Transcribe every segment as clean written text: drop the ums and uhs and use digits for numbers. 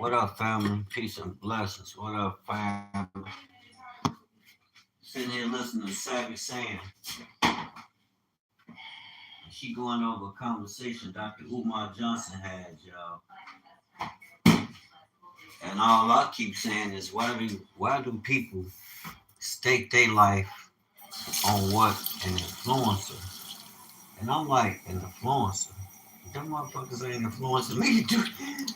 What up, family? Peace and blessings. What up, family? Sitting here listening to Savvy Sam. She going over a conversation Dr. Umar Johnson had, y'all. And all I keep saying is, why do people stake their life on what an influencer? And I'm like, an influencer? Them motherfuckers ain't influencing me. Dude.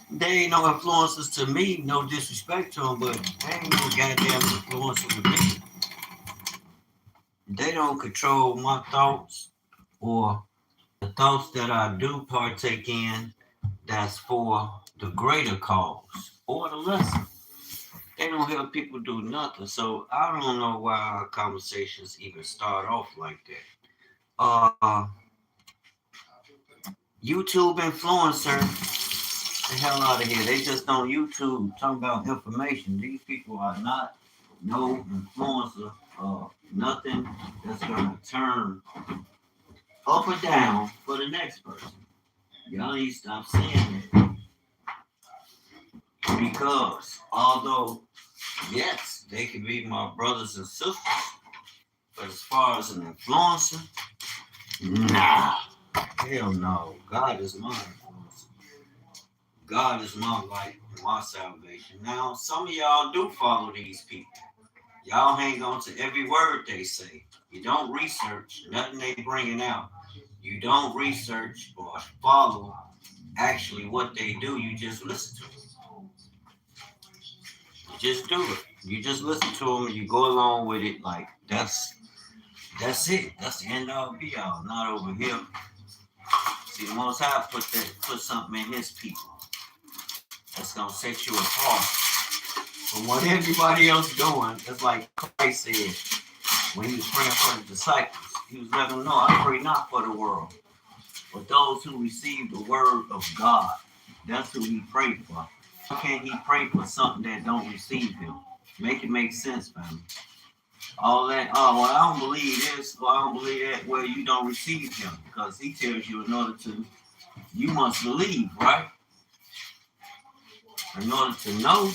They ain't no influencers to me. No disrespect to them, but they ain't no goddamn influencer with me. They don't control my thoughts or the thoughts that I do partake in that's for the greater cause or the lesson. They don't help people do nothing. So I don't know why our conversations even start off like that. YouTube influencer, the hell out of here. They just on YouTube talking about information. These people are not no influencer, nothing that's gonna turn up or down for the next person. Y'all need to stop saying that. Because although, yes, they can be my brothers and sisters, but as far as an influencer, nah. Hell no. God is my influencer. God is my light, my salvation. Now, some of y'all do follow these people. Y'all hang on to every word they say. You don't research nothing they bringing out. You don't research or follow actually what they do. You just listen to them. You just do it. You just listen to them and you go along with it. Like that's it. That's the end all be all. Not over here. See, the Most High put something in His people that's gonna set you apart from what everybody else doing. It's like Christ said when He was praying for the disciples. He was letting them know, I pray not for the world, but those who receive the word of God. That's who He prayed for. How can He pray for something that don't receive Him? Make it make sense, family. All that, oh, well, I don't believe this, or I don't believe that, well, you don't receive Him, because He tells you in order to, you must believe, right? In order to know,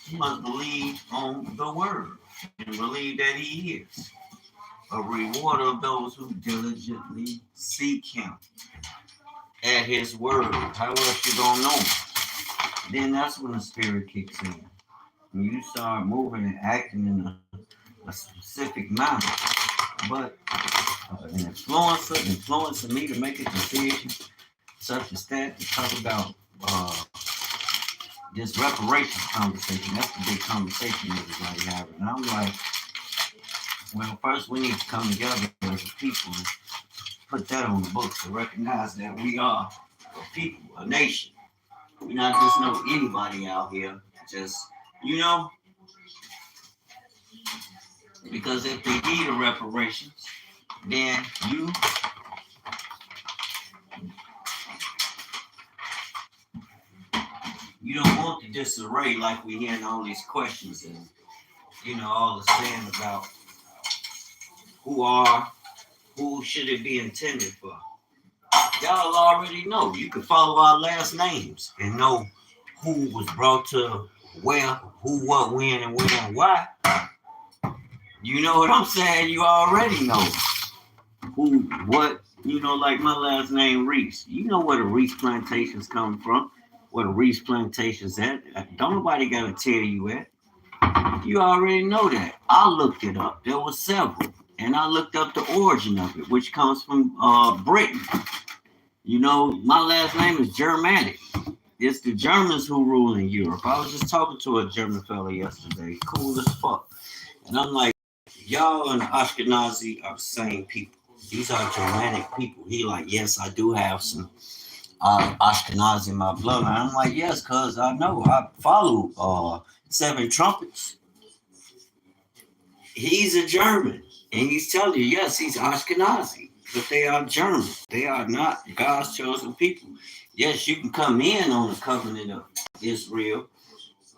you must believe on the word, and believe that He is a rewarder of those who diligently seek Him at His word. How else you gonna know Him? Then that's when the Spirit kicks in. When you start moving and acting in a specific manner. But an influencer influencing me to make a decision such as that to talk about this reparations conversation. That's the big conversation everybody having. And I'm like, well, first we need to come together as a people and put that on the books to recognize that we are a people, a nation. We're not just know anybody out here. Just, you know, because if they need a reparations, then you don't want the disarray like we hearing all these questions and all the saying about who should it be intended for. Y'all already know. You can follow our last names and know who was brought to where, who, what, when, and when, and why. You know what I'm saying? You already know who, what, like my last name, Reese. You know where the Reese plantations come from, where the Reese plantations at. Don't nobody got to tell you that. You already know that. I looked it up. There were several. And I looked up the origin of it, which comes from Britain. My last name is Germanic. It's the Germans who rule in Europe. I was just talking to a German fella yesterday, cool as fuck. And I'm like, y'all and Ashkenazi are the same people. These are Germanic people. He like, yes, I do have some Ashkenazi in my blood. And I'm like, yes, cause I know I follow Seven Trumpets. He's a German, and he's telling you, yes, he's Ashkenazi, but they are German. They are not God's chosen people. Yes, you can come in on the covenant of Israel.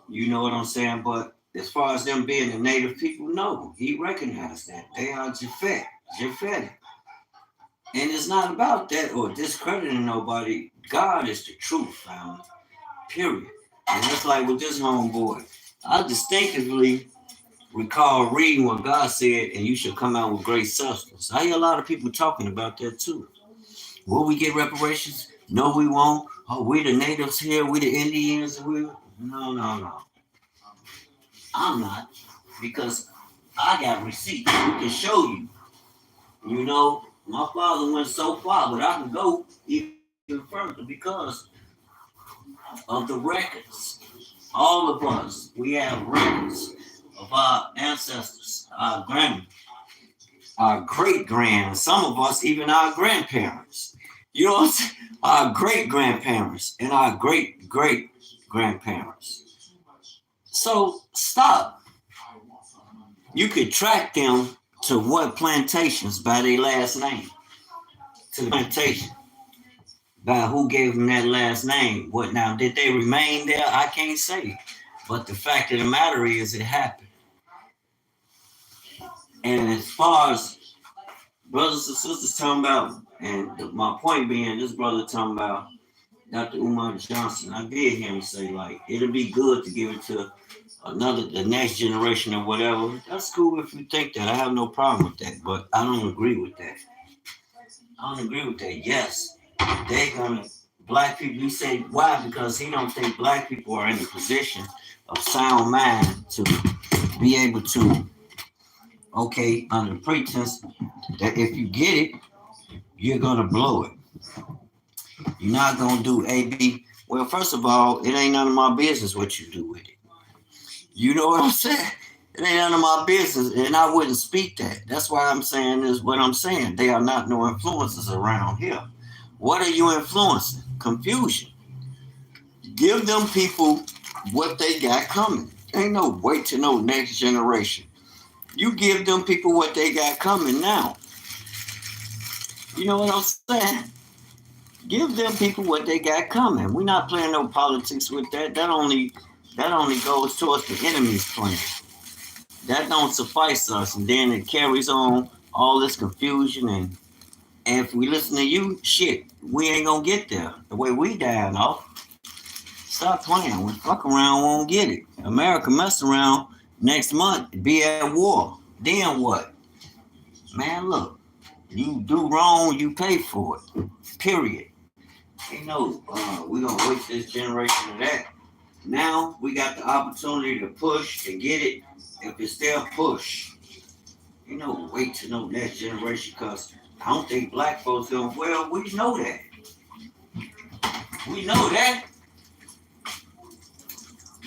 You know what I'm saying? But as far as them being the native people, no, he recognized that. They are Japhetic. And it's not about that or discrediting nobody. God is the truth, family. Period. And that's like with this homeboy. I distinctively recall reading what God said, and you should come out with great substance. I hear a lot of people talking about that too. Will we get reparations? No, we won't. Oh, we the natives here, we the Indians. No. I'm not, because I got receipts. We can show you. You know, my father went so far, but I can go even further because of the records. All of us, we have records of our ancestors, our great grand, some of us even our grandparents. You know what I'm saying? Our great grandparents and our great great grandparents. So stop. You could track them to what plantations by their last name. To the plantation. By who gave them that last name. What now? Did they remain there? I can't say. But the fact of the matter is, it happened. And as far as brothers and sisters talking about, and my point being, this brother talking about Dr. Umar Johnson, I did hear him say, like, it'll be good to give it to the next generation or whatever. That's cool if you think that. I have no problem with that, but I don't agree with that. I don't agree with that. Yes, they're gonna black people. You say why? Because he don't think black people are in a position of sound mind to be able to, okay, under the pretense that if you get it, you're gonna blow it. You're not gonna do A B. Well, first of all, it ain't none of my business what you do with it. You know what I'm saying? It ain't none of my business, and I wouldn't speak that. That's why I'm saying is what I'm saying. They are not no influences around here. What are you influencing? Confusion. Give them people what they got coming. Ain't no wait to no next generation. You give them people what they got coming now. You know what I'm saying? Give them people what they got coming. We're not playing no politics with that. That only goes towards the enemy's plan. That don't suffice us, and then it carries on all this confusion. And if we listen to you, shit, we ain't gonna get there. The way we dying off. Stop playing. We fuck around, won't get it. America mess around next month, be at war. Then what? Man, look, you do wrong, you pay for it. Period. Ain't no, we gonna wait this generation of that. Now we got the opportunity to push and get it. If it's their push, you know, wait to no next generation, because I don't think black folks going, well, we know that. We know that.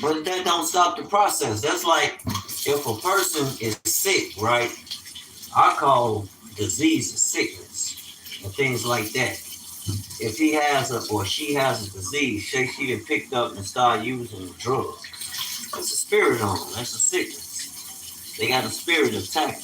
But that don't stop the process. That's like if a person is sick, right? I call disease sickness and things like that. If he has or she has a disease, say she done picked up and started using drugs. That's a spirit on them. That's a sickness. They got a spirit attacking.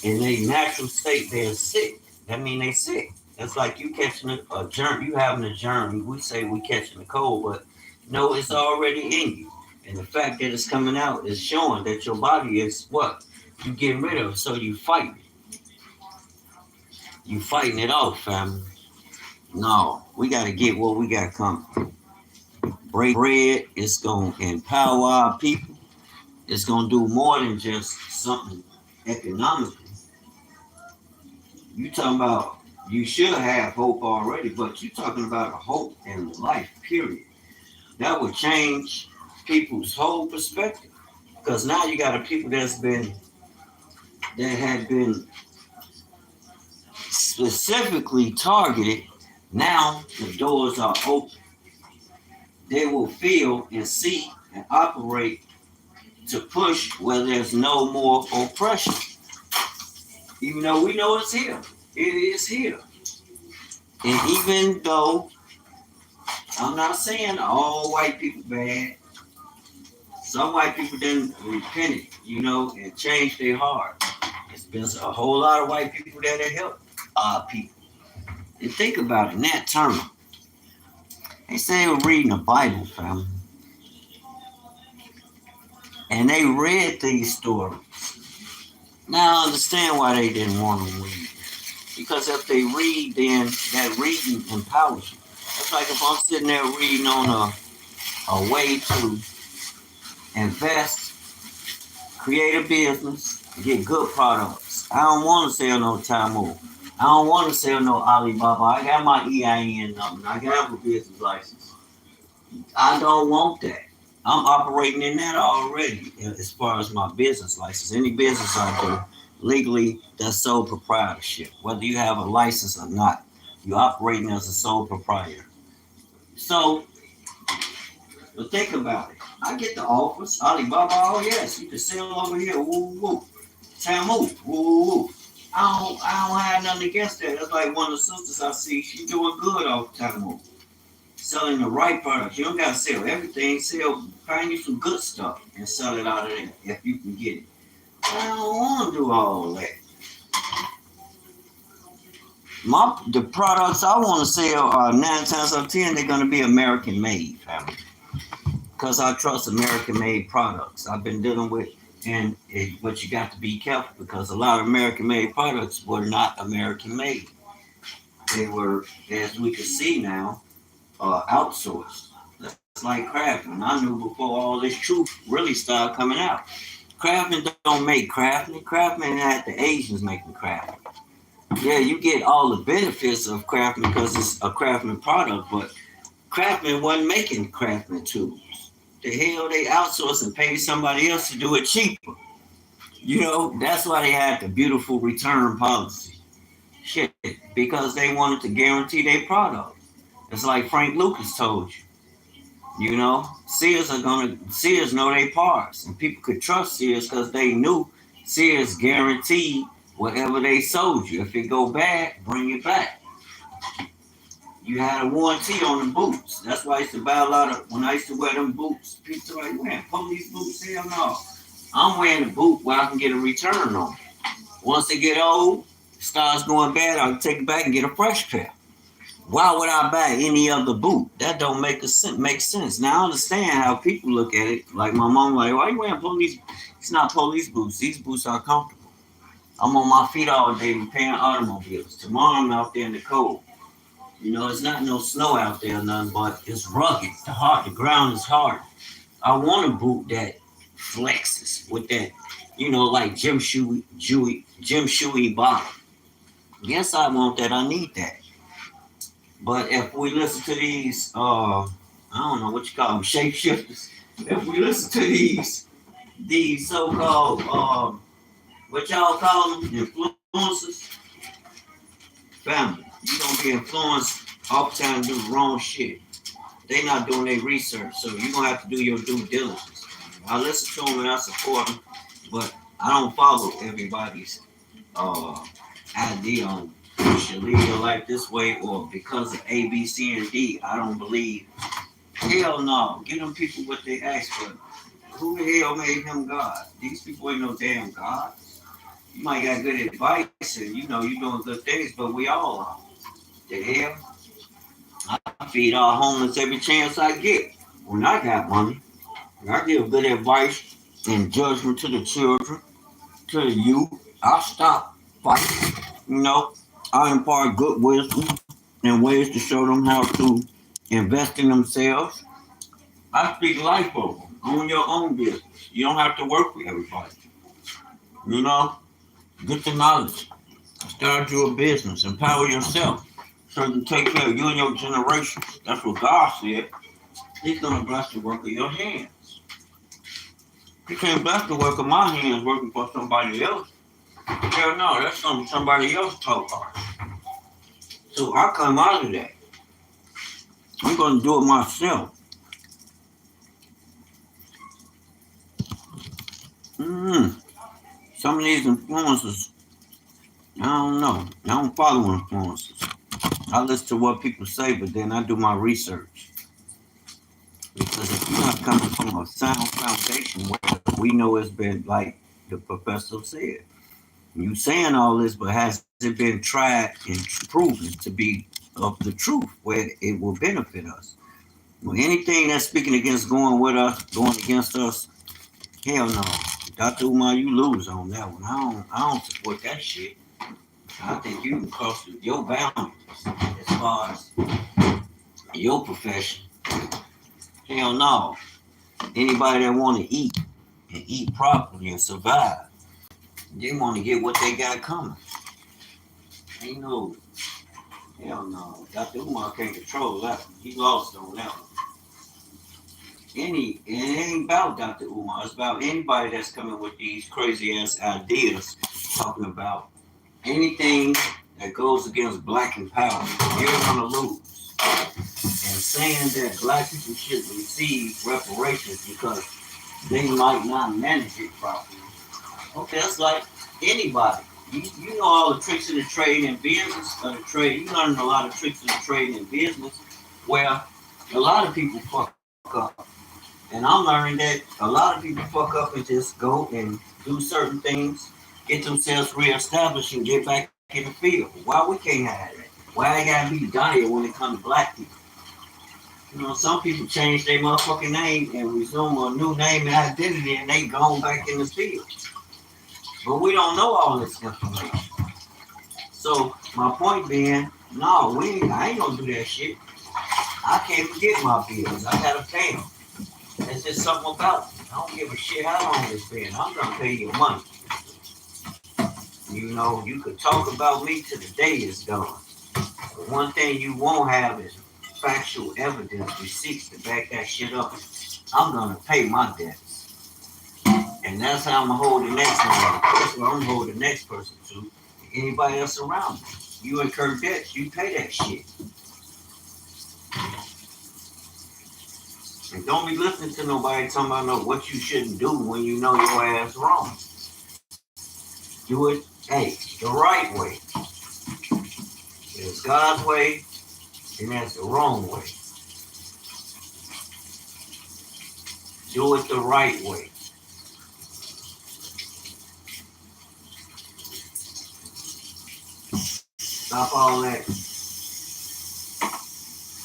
In their natural state, they're sick. That means they sick. That's like you catching a germ. You having a germ. We say we catching a cold, but no, it's already in you. And the fact that it's coming out is showing that your body is what? You getting rid of it, so you fighting. You fighting it off, family. No, we got to get what we got coming. Break bread. It's going to empower our people. It's going to do more than just something economically. You talking about you should have hope already, but you talking about a hope in life, period. That would change people's whole perspective. Because now you got a people that had been specifically targeted. Now the doors are open. They will feel and see and operate to push where there's no more oppression. Even though we know it's here. It is here. And even though I'm not saying all white people bad, some white people didn't repent, and changed their heart. There's been a whole lot of white people that have helped our people. And think about it in that term. They say they were reading the Bible, family. And they read these stories. Now I understand why they didn't want to read. Because if they read, then that reading empowers you. It's like if I'm sitting there reading on a way to invest, create a business, get good products. I don't want to sell no Tamu. I don't want to sell no Alibaba. I got my EIN number. I got a business license. I don't want that. I'm operating in that already as far as my business license. Any business I do, legally, that's sole proprietorship. Whether you have a license or not, you're operating as a sole proprietor. So, but think about it. I get the offers. Alibaba, oh yes, you can sell over here. Woo woo. Tamu, woo woo woo. I don't have nothing against that. That's like one of the sisters I see. She doing good off Tamu. Selling the right product. You don't gotta sell everything. Find you some good stuff and sell it out of there if you can get it. I don't want to do all that. The products I want to sell are 9 times out of 10 they're gonna be American made, family. Because I trust American made products. I've been dealing with, but you got to be careful because a lot of American made products were not American made. They were, as we can see now, outsourced. That's like Craftsman. I knew before all this truth really started coming out. Craftsman don't make Craftsman. Craftsman had the Asians making Craftsman. Yeah, you get all the benefits of Craftsman because it's a Craftsman product, but Craftsman wasn't making Craftsman tools. The hell they outsourced and paid somebody else to do it cheaper. That's why they had the beautiful return policy. Shit, because they wanted to guarantee their product. It's like Frank Lucas told you. Sears know their parts, and people could trust Sears because they knew Sears guaranteed whatever they sold you. If it go bad, bring it back. You had a warranty on the boots. That's why I used to buy a lot of, when I used to wear them boots, people are like, wearing police boots? Hell no. I'm wearing a boot where I can get a return on it. Once they get old, starts going bad, I'll take it back and get a fresh pair. Why would I buy any other boot? That don't make sense. Now I understand how people look at it. Like my mom, like, why are you wearing police? It's not police boots. These boots are comfortable. I'm on my feet all day repairing automobiles. Tomorrow I'm out there in the cold. It's not no snow out there or nothing, but it's rugged. The ground is hard. I want a boot that flexes with that, like Jim Shoey bottom. Yes, I want that. I need that. But if we listen to these, I don't know what you call them, shapeshifters. If we listen to these so-called, what y'all call them, influencers, family, you gonna be influenced all the time to do the wrong shit. They not doing their research, so you're gonna have to do your due diligence. I listen to them and I support them, but I don't follow everybody's idea on you should live your life this way or because of A, B, C, and D. I don't believe. Hell no. Give them people what they ask for. Who the hell made him God? These people ain't no damn God. You might got good advice and you're doing good things, but we all are. The hell? I feed all homeless every chance I get. When I got money, I give good advice and judgment to the children, to the youth. I stop fighting. I impart good wisdom and ways to show them how to invest in themselves. I speak life over them. Own your own business. You don't have to work with everybody. Get the knowledge. Start your business. Empower yourself so you can take care of you and your generations. That's what God said. He's going to bless the work of your hands. He can't bless the work of my hands working for somebody else. Hell no, that's somebody else's talk art. So I come out of that. I'm going to do it myself. Some of these influencers, I don't know. I don't follow influencers. I listen to what people say, but then I do my research. Because if you're not coming from a sound foundation where we know it's been like the professor said, you saying all this, but has it been tried and proven to be of the truth where it will benefit us? Well, anything that's speaking against going against us, hell no. Dr. Umar, you lose on that one. I don't support that shit. I think you can cross your boundaries as far as your profession. Hell no. Anybody that want to eat and eat properly and survive, they want to get what they got coming. Ain't no, hell no. Dr. Umar can't control that one. He lost on that one. It ain't about Dr. Umar. It's about anybody that's coming with these crazy ass ideas, talking about anything that goes against black empowerment. You're gonna lose. And saying that black people should receive reparations because they might not manage it properly. Okay, that's like anybody. You know all the tricks of the trade and business of the trade. You learn a lot of tricks of the trade and business where a lot of people fuck up. And I'm learning that a lot of people fuck up and just go and do certain things, get themselves reestablished and get back in the field. Why we can't have that? Why I gotta be dire when it comes to black people? You know, some people change their motherfucking name and resume a new name and identity and they gone back in the field. But we don't know all this information. So my point being, no, I ain't gonna do that shit. I can't forget my bills. I gotta pay them. That's just something about it. I don't give a shit how long it's been. I'm gonna pay your money. You know, you could talk about me till the day is done. But one thing you won't have is factual evidence, receipts to back that shit up. I'm gonna pay my debts. And that's how I'm gonna hold the next one. That's what I'm gonna hold the next person to. Anybody else around me. You incur debts, you pay that shit. And don't be listening to nobody talking about what you shouldn't do when you know your ass wrong. Do it, hey, the right way. There's God's way, and that's the wrong way. Do it the right way. Stop all that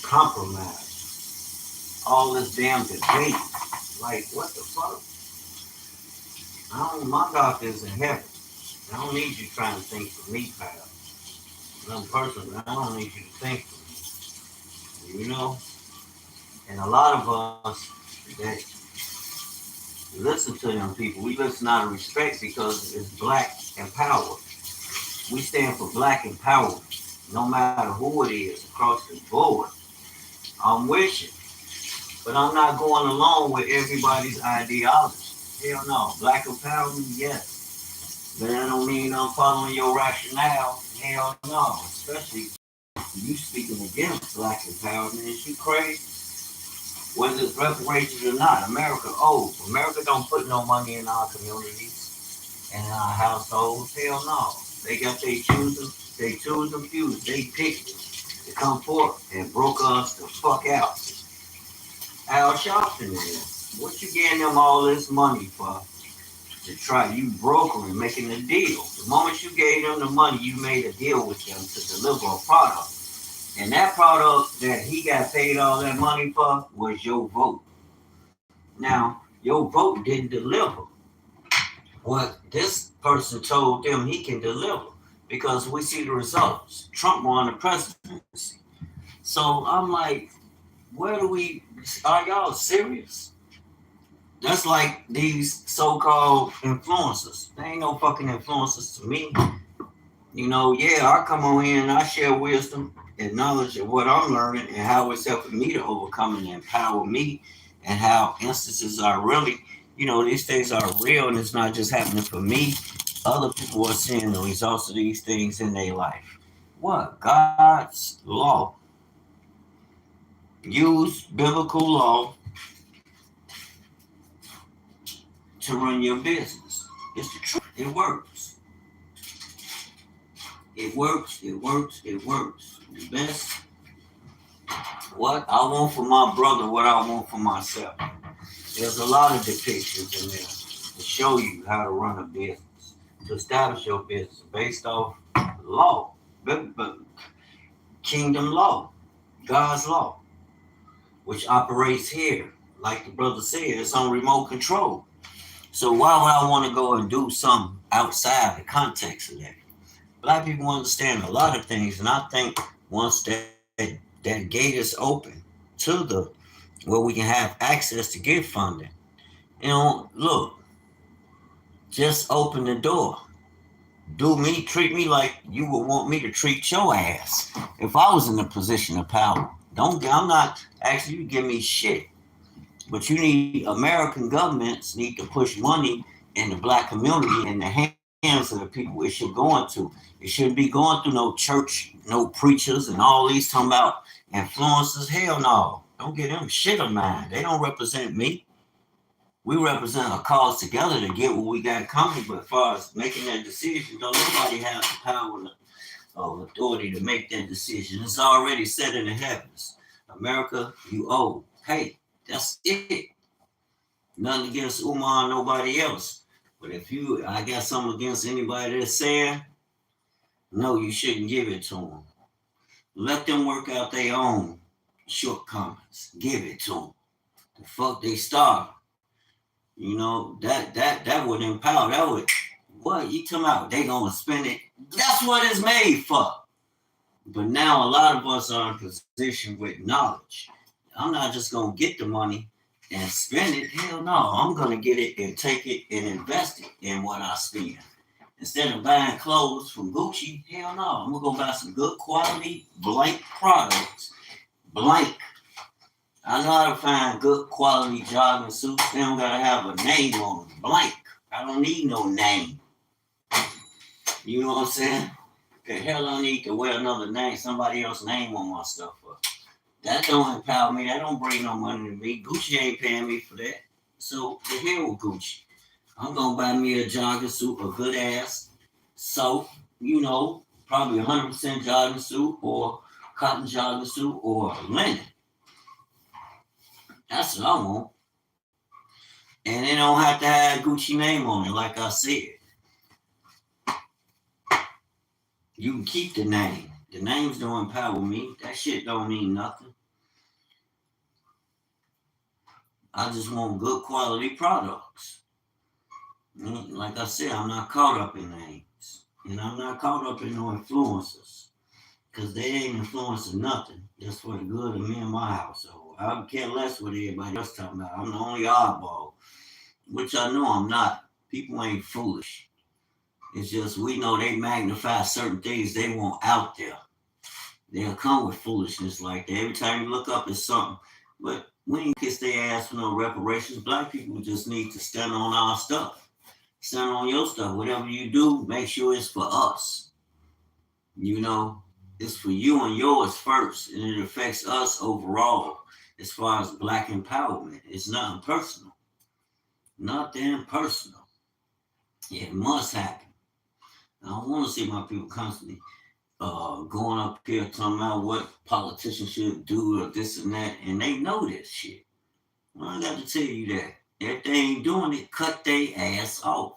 compromise. All this damn debate. Like, what the fuck? My doctor's in heaven. I don't need you trying to think for me, pal. I'm personally, I don't need you to think for me. You know? And a lot of us that listen to them people, we listen out of respect because it's black empowered. We stand for black empowerment, no matter who it is, across the board. I'm with you, but I'm not going along with everybody's ideology. Hell no, black empowerment, yes, but that don't mean I'm following your rationale. Hell no, especially you speaking against black empowerment. Is you crazy? Whether it's reparations or not, America don't put no money in our communities and in our households. Hell no. They got they choose and fuse, they picked it to come forth and broke us the fuck out. Al Sharpton is. What you getting them all this money for? To try you brokering, making a deal. The moment you gave them the money, you made a deal with them to deliver a product. And that product that he got paid all that money for was your vote. Now, your vote didn't deliver what this person told them he can deliver because we see the results. Trump won the presidency. So I'm like, are y'all serious? That's like these so-called influencers. They ain't no fucking influencers to me. You know, yeah, I come on here and I share wisdom and knowledge of what I'm learning and how it's helping me to overcome and empower me and how instances are really, these things are real and it's not just happening for me. Other people are seeing the results of these things in their life. What? God's law. Use biblical law to run your business. It's the truth. It works. It works. It works. It works. The best. What I want for my brother, what I want for myself. There's a lot of depictions in there to show you how to run a business, to establish your business based off law, kingdom law, God's law, which operates here. Like the brother said, it's on remote control. So why would I want to go and do something outside the context of that? Black people understand a lot of things, and I think once that gate is open to the where we can have access to get funding. Look, just open the door. Treat me like you would want me to treat your ass if I was in a position of power. I'm not asking you to give me shit, but American governments need to push money in the black community in the hands of the people it should go into. It shouldn't be going through no church, no preachers, and all these talking about influencers. Hell no, don't get them shit of mine. They don't represent me. We represent a cause together to get what we got coming. But as far as making that decision, don't nobody have the power or authority to make that decision. It's already set in the heavens. America, you owe. Hey, that's it. Nothing against Umar or nobody else. But I got something against anybody that's saying, no, you shouldn't give it to them. Let them work out their own shortcomings. Give it to them. The fuck they starve. That would empower. That would, what you talking about? They gonna spend it. That's what it's made for. But now a lot of us are in position with knowledge. I'm not just gonna get the money and spend it. Hell no, I'm gonna get it and take it and invest it in what I spend. Instead of buying clothes from Gucci, hell no, I'm gonna go buy some good quality blank products. Blank. I know how to find good quality jogging suits. They don't gotta have a name on them. Blank. I don't need no name. You know what I'm saying? The hell I need to wear another name, somebody else's name on my stuff. That don't empower me. That don't bring no money to me. Gucci ain't paying me for that. So the hell with Gucci. I'm gonna buy me a jogging suit, a good ass soap, probably 100% jogging suit or cotton jogging suit or linen. That's what I want. And it don't have to have Gucci name on it, like I said. You can keep the name. The names don't empower me. That shit don't mean nothing. I just want good quality products. Like I said, I'm not caught up in names. And I'm not caught up in no influencers. Because they ain't influencing nothing. Just for the good of me and my household. I care less what everybody else talking about. I'm the only oddball. Which I know I'm not. People ain't foolish. It's just we know they magnify certain things they want out there. They'll come with foolishness like that. Every time you look up, it's something. But we ain't kiss their ass for no reparations. Black people just need to stand on our stuff. Stand on your stuff. Whatever you do, make sure it's for us. It's for you and yours first. And it affects us overall as far as black empowerment. It's nothing personal. Nothing personal. It must happen. I don't want to see my people constantly going up here talking about what politicians should do or this and that, and they know this shit. Well, I got to tell you that. If they ain't doing it, cut their ass off.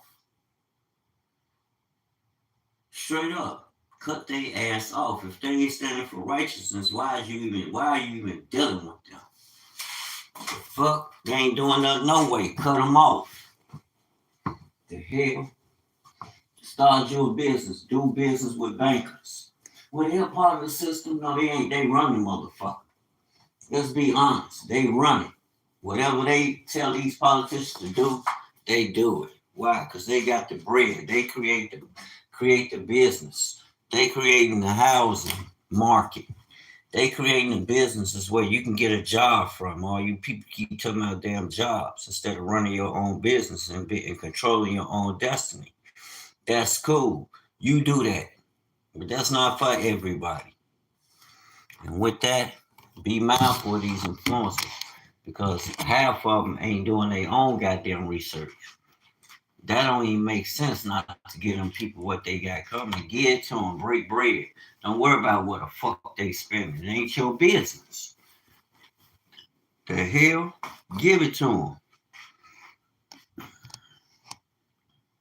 Straight up. Cut their ass off. If they ain't standing for righteousness, why are you even dealing with them? The fuck? They ain't doing nothing no way. Cut them off. The hell? Start your business. Do business with bankers. Well, they're part of the system. No, they ain't. They run the motherfucker. Let's be honest. They run it. Whatever they tell these politicians to do, they do it. Why? Because they got the bread. They create the business. They creating the housing market. They creating the businesses where you can get a job from. All you people keep talking about damn jobs instead of running your own business and controlling your own destiny. That's cool. You do that. But that's not for everybody. And with that, be mindful of these influencers because half of them ain't doing their own goddamn research. That don't even make sense not to give them people what they got coming. Give it to them, break bread. Don't worry about what the fuck they spending. It ain't your business. The hell? Give it to them.